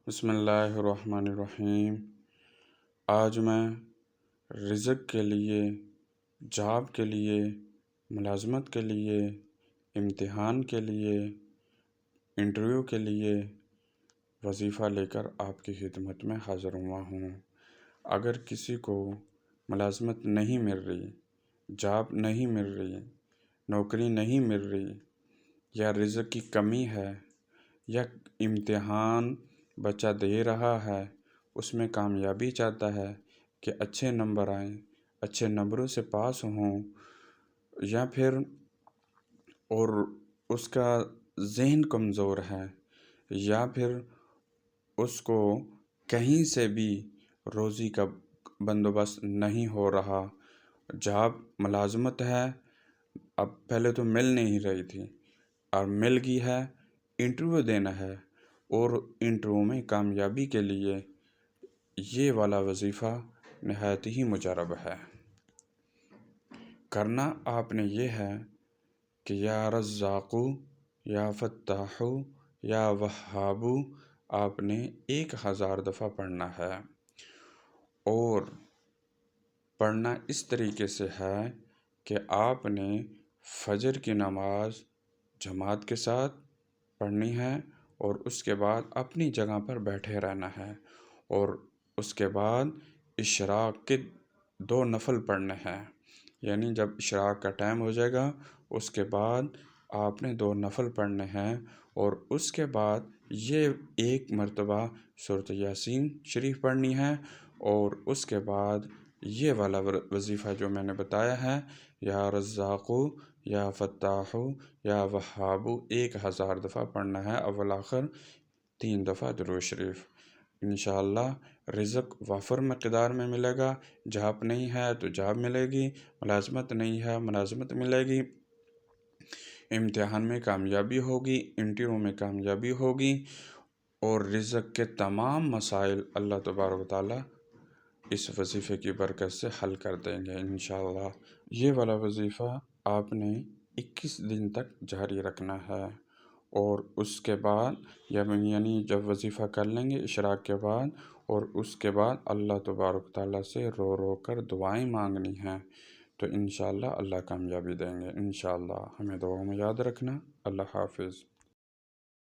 بسم اللہ الرحمن الرحیم۔ آج میں رزق کے لیے، جاب کے لیے، ملازمت کے لیے، امتحان کے لیے، انٹرویو کے لیے وظیفہ لے کر آپ کی خدمت میں حاضر ہوا ہوں۔ اگر کسی کو ملازمت نہیں مل رہی، جاب نہیں مل رہی، نوکری نہیں مل رہی، یا رزق کی کمی ہے، یا امتحان بچہ دے رہا ہے، اس میں کامیابی چاہتا ہے کہ اچھے نمبر آئیں، اچھے نمبروں سے پاس ہوں، یا پھر اور اس کا ذہن کمزور ہے، یا پھر اس کو کہیں سے بھی روزی کا بندوبست نہیں ہو رہا، جاب ملازمت ہے، اب پہلے تو مل نہیں رہی تھی اور مل گئی ہے، انٹرویو دینا ہے، اور انٹرویو میں کامیابی کے لیے یہ والا وظیفہ نہایت ہی مجرب ہے۔ کرنا آپ نے یہ ہے کہ یا رزاقو، یا فتاحو، یا وہابو آپ نے 1000 دفعہ پڑھنا ہے، اور پڑھنا اس طریقے سے ہے کہ آپ نے فجر کی نماز جماعت کے ساتھ پڑھنی ہے، اور اس کے بعد اپنی جگہ پر بیٹھے رہنا ہے، اور اس کے بعد اشراق کے 2 نفل پڑھنے ہیں، یعنی جب اشراق کا ٹائم ہو جائے گا اس کے بعد آپ نے 2 نفل پڑھنے ہیں، اور اس کے بعد یہ 1 مرتبہ سورۃ یاسین شریف پڑھنی ہے، اور اس کے بعد یہ والا وظیفہ جو میں نے بتایا ہے، یا رزاقو، یا فتاحو، یا وہابو 1000 دفعہ پڑھنا ہے، اول آخر 3 دفعہ درود شریف۔ انشاءاللہ رزق وافر مقدار میں ملے گا، جاب نہیں ہے تو جاب ملے گی، ملازمت نہیں ہے ملازمت ملے گی، امتحان میں کامیابی ہوگی، انٹرویو میں کامیابی ہوگی، اور رزق کے تمام مسائل اللہ تبارک و تعالیٰ اس وظیفے کی برکت سے حل کر دیں گے انشاءاللہ۔ یہ والا وظیفہ آپ نے 21 دن تک جاری رکھنا ہے، اور اس کے بعد یعنی جب وظیفہ کر لیں گے اشراق کے بعد، اور اس کے بعد اللہ تبارک تعالیٰ سے رو رو کر دعائیں مانگنی ہیں، تو انشاءاللہ اللہ کامیابی دیں گے انشاءاللہ۔ ہمیں دعاؤں میں یاد رکھنا۔ اللہ حافظ۔